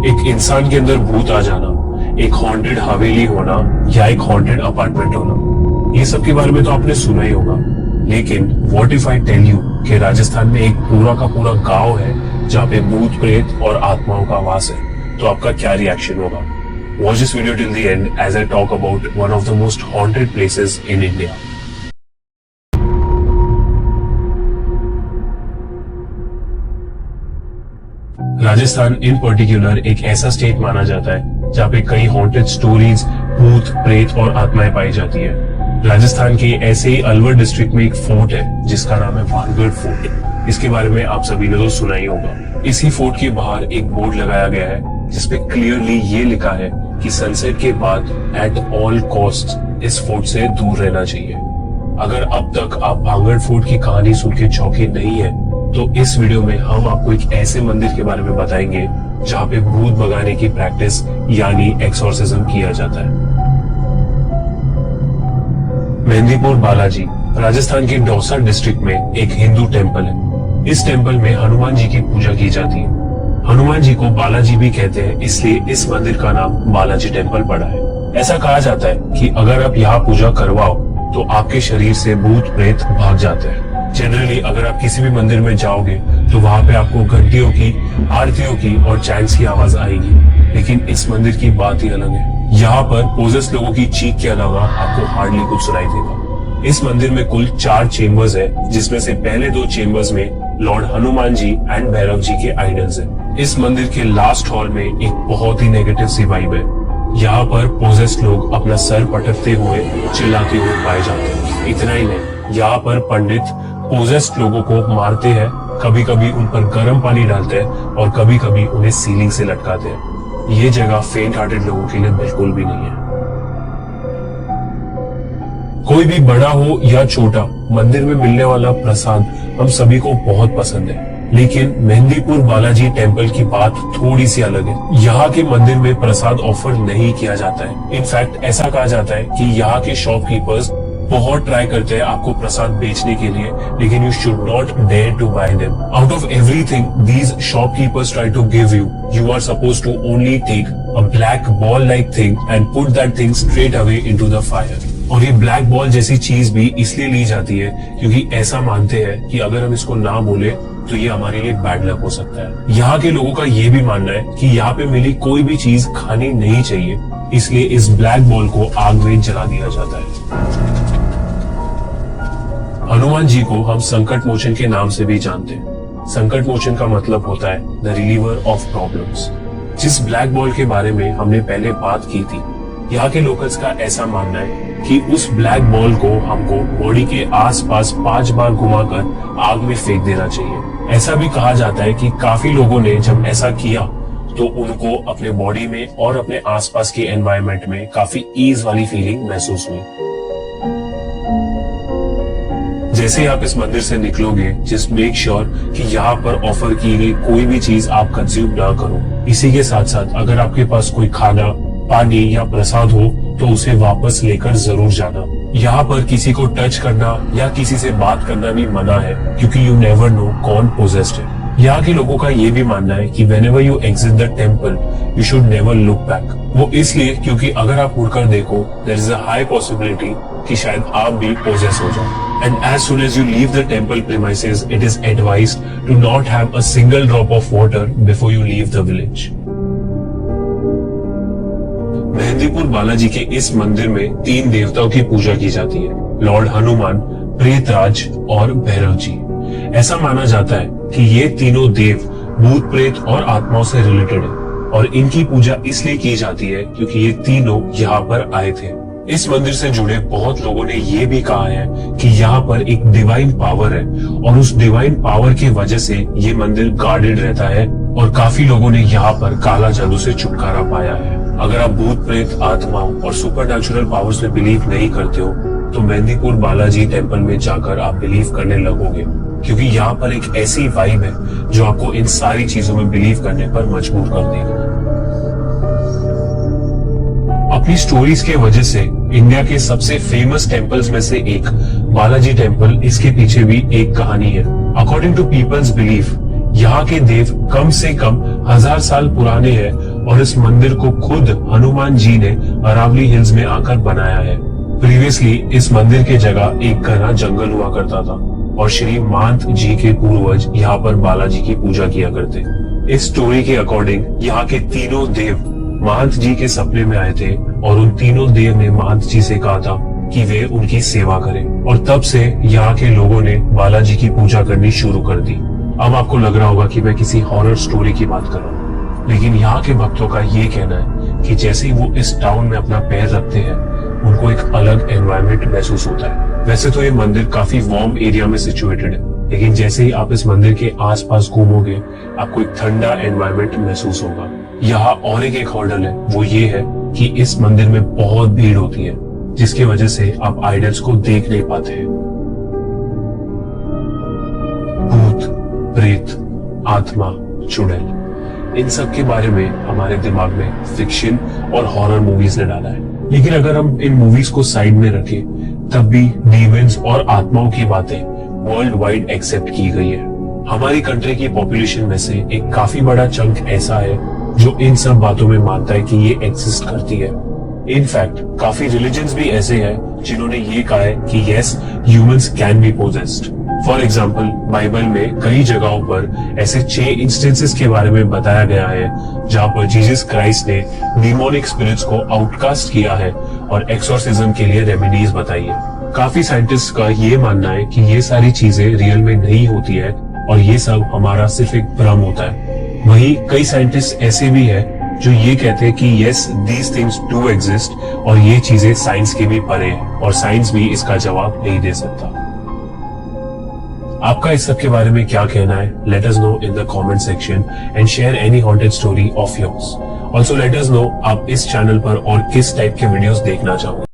एक इंसान के अंदर भूत आ जाना, एक हॉन्टेड हवेली होना या एक हॉन्टेड अपार्टमेंट होना, ये सब के बारे में तो आपने सुना ही होगा। लेकिन what if I tell you कि राजस्थान में एक पूरा का पूरा गांव है जहाँ पे भूत प्रेत और आत्माओं का वास है, तो आपका क्या रिएक्शन होगा? Watch this video till the end as I talk about one of the most haunted places in India. Rajasthan in particular एक ऐसा स्टेट माना जाता है जहाँ पे कई हॉन्टेड स्टोरीज, भूत, प्रेत और आत्माएं पाई जाती है। राजस्थान के ऐसे ही अलवर डिस्ट्रिक्ट में एक फोर्ट है जिसका नाम है भानगढ़ फोर्ट। इसके बारे में आप सभी ने तो सुना ही होगा। इसी फोर्ट के बाहर एक बोर्ड लगाया गया है जिसपे क्लियरली ये लिखा है कि सनसेट के बाद एट ऑल कॉस्ट इस फोर्ट से दूर रहना चाहिए। अगर अब तक आप भानगढ़ फोर्ट की कहानी सुन के चौंके नहीं है तो इस वीडियो में हम आपको एक ऐसे मंदिर के बारे में बताएंगे जहाँ पे भूत भगाने की प्रैक्टिस यानी एक्सोर्सिज्म किया जाता है। मेहंदीपुर बालाजी राजस्थान के दौसा डिस्ट्रिक्ट में एक हिंदू टेम्पल है। इस टेम्पल में हनुमान जी की पूजा की जाती है। हनुमान जी को बालाजी भी कहते हैं, इसलिए इस मंदिर का नाम बालाजी टेम्पल पड़ा है। ऐसा कहा जाता है कि अगर आप यहाँ पूजा करवाओ तो आपके शरीर से भूत प्रेत भाग जाते हैं। जनरली अगर आप किसी भी मंदिर में जाओगे तो वहां पे आपको घंटियों की, आरतियों की और चैंट्स की आवाज आएगी, लेकिन इस मंदिर की बात ही अलग है। यहाँ पर पोजेस लोगों की चीख के अलावा आपको हार्डली कुछ सुनाई देगा। इस मंदिर में कुल 4 चेम्बर्स है, जिसमें से पहले 2 चेम्बर्स में लॉर्ड हनुमान जी एंड भैरव जी के आइडल्स है। इस मंदिर के लास्ट हॉल में एक बहुत ही नेगेटिव सी वाइब है। यहाँ पर पोजेस लोग अपना सर पटकते हुए, चिल्लाते हुए पाए जाते हैं। इतना ही नहीं, यहाँ पर पंडित पोजेस्ड लोगों को मारते हैं, कभी कभी उन पर गर्म पानी डालते हैं और कभी कभी उन्हें सीलिंग से लटकाते हैं। ये जगह फेंट हार्टेड लोगों के लिए बिल्कुल भी नहीं है। कोई भी बड़ा हो या छोटा, मंदिर में मिलने वाला प्रसाद हम सभी को बहुत पसंद है, लेकिन मेहंदीपुर बालाजी टेम्पल की बात थोड़ी सी अलग है। यहाँ के मंदिर में प्रसाद ऑफर नहीं किया जाता है। इनफैक्ट ऐसा कहा जाता है कि यहाँ के शॉपकीपर्स बहुत ट्राई करते हैं आपको प्रसाद बेचने के लिए, लेकिन you should not dare to buy them. Out of everything these shopkeepers try to give you, you are suppose to only take a black ball like thing and put that thing straight away into the fire. और ये black ball जैसी चीज भी इसलिए ली जाती है क्योंकि ऐसा मानते हैं कि अगर हम इसको ना बोले तो ये हमारे लिए बैड लक हो सकता है। यहाँ के लोगों का ये भी मानना है कि यहाँ पे मिली कोई भी चीज खानी नहीं चाहिए, इसलिए इस ब्लैक बॉल को आग में जला दिया जाता है। हनुमान जी को हम संकट मोचन के नाम से भी जानते हैं। संकट मोचन का मतलब होता है द रिलीवर ऑफ प्रॉब्लम्स। जिस ब्लैक बॉल के बारे में हमने पहले बात की थी, यहाँ के लोकल्स का ऐसा मानना है कि उस ब्लैक बॉल को हमको बॉडी के आसपास 5 बार घुमाकर आग में फेंक देना चाहिए। ऐसा भी कहा जाता है कि काफी लोगों ने जब ऐसा किया तो उनको अपने बॉडी में और अपने आसपास के एनवायरनमेंट में काफी ईज वाली फीलिंग महसूस हुई। जैसे ही आप इस मंदिर से निकलोगे, जस्ट मेक श्योर कि यहाँ पर ऑफर की गई कोई भी चीज आप कंज्यूम ना करो। इसी के साथ साथ अगर आपके पास कोई खाना, पानी या प्रसाद हो तो उसे वापस लेकर जरूर जाना। यहाँ पर किसी को टच करना या किसी से बात करना भी मना है, क्योंकि यू नेवर नो कौन पोजेस्ड है। यहाँ के लोगों का ये भी मानना है कि whenever you exit the temple, you should never look back। वो इसलिए क्योंकि अगर आप मुड़कर देखो, there is a high possibility कि शायद आप भी पोजेस हो जाओ। And as soon as you leave the temple premises, it is advised to not have a single drop of water before you leave the village। Mehandipur Balaji के इस मंदिर में 3 देवताओं की पूजा की जाती है, लॉर्ड हनुमान, प्रेतराज और भैरव जी। ऐसा माना जाता है कि ये तीनों देव भूत प्रेत और आत्माओं से रिलेटेड है और इनकी पूजा इसलिए की जाती है क्योंकि ये तीनों यहाँ पर आए थे। इस मंदिर से जुड़े बहुत लोगों ने ये भी कहा है कि यहाँ पर एक डिवाइन पावर है और उस डिवाइन पावर की वजह से ये मंदिर गार्डेड रहता है और काफी लोगों ने यहाँ पर काला जादू से छुटकारा पाया है। अगर आप भूत प्रेत, आत्माओं और सुपरनैचुरल पावर्स में बिलीव नहीं करते हो तो मेहंदीपुर बालाजी टेम्पल में जाकर आप बिलीव करने लगोगे, क्योंकि यहाँ पर एक ऐसी वाइब है जो आपको इन सारी चीजों में बिलीव करने पर मजबूर कर देगी। अपनी स्टोरीज के वजह से इंडिया के सबसे फेमस टेम्पल्स में से एक बालाजी टेम्पल, इसके पीछे भी एक कहानी है। अकॉर्डिंग टू पीपल्स बिलीफ, यहाँ के देव कम से कम 1000 साल पुराने हैं और इस मंदिर को खुद हनुमान जी ने अरावली हिल्स में आकर बनाया है। प्रीवियसली इस मंदिर के जगह एक घना जंगल हुआ करता था और श्री महंत जी के पूर्वज यहाँ पर बालाजी की पूजा किया करते। इस स्टोरी के अकॉर्डिंग यहाँ के तीनों देव महंत जी के सपने में आए थे और उन तीनों देव ने महंत जी से कहा था कि वे उनकी सेवा करें, और तब से यहाँ के लोगों ने बालाजी की पूजा करनी शुरू कर दी। अब आपको लग रहा होगा कि मैं किसी हॉरर स्टोरी की बात कर रहा हूँ, लेकिन यहाँ के भक्तों का ये कहना है कि जैसे ही वो इस टाउन में अपना पैर रखते हैं उनको एक अलग एनवायरनमेंट महसूस होता है। वैसे तो ये मंदिर काफी वार्म एरिया में सिचुएटेड है, लेकिन जैसे ही आप इस मंदिर के आसपास घूमोगे आपको एक ठंडा एनवायरनमेंट महसूस होगा। यहाँ और एक हॉर्डल है, वो ये है कि इस मंदिर में बहुत भीड़ होती है, जिसकी वजह से आप आइडल्स को देख नहीं पाते हैं। भूत, प्रेत, आत्मा, चुड़ैल, इन सब के बारे में हमारे दिमाग में फिक्शन और हॉरर मूवीज ने डाला है, लेकिन अगर हम इन मूवीज को साइड में रखें तब भी डीमंस और आत्माओं की बातें वर्ल्ड वाइड एक्सेप्ट की गई है। हमारी कंट्री की पॉपुलेशन में से एक काफी बड़ा चंक ऐसा है जो इन सब बातों में मानता है कि ये एग्जिस्ट करती है। इनफैक्ट काफी रिलीजन्स भी ऐसे हैं जिन्होंने ये कहा है कि yes, humans can be possessed. For example Bible में कई जगहों पर ऐसे 6 इंस्टेंसेस के बारे में बताया गया है जहाँ पर जीसस क्राइस्ट ने डिमोनिक स्पिरिट्स को आउटकास्ट किया है और एक्सोर्सिज्म के लिए रेमेडीज बताई है। काफी साइंटिस्ट का ये मानना है कि ये सारी चीजें रियल में नहीं होती है और ये सब हमारा सिर्फ एक भ्रम होता है। वहीं कई साइंटिस्ट ऐसे भी है जो ये कहते हैं कि yes, these things do exist और ये चीजें साइंस के भी परे हैं और साइंस भी इसका जवाब नहीं दे सकता। आपका इस सब के बारे में क्या कहना है? Let us know in the comment section and share any haunted story of yours. Also let us know आप इस चैनल पर और किस टाइप के वीडियोस देखना चाहोगे।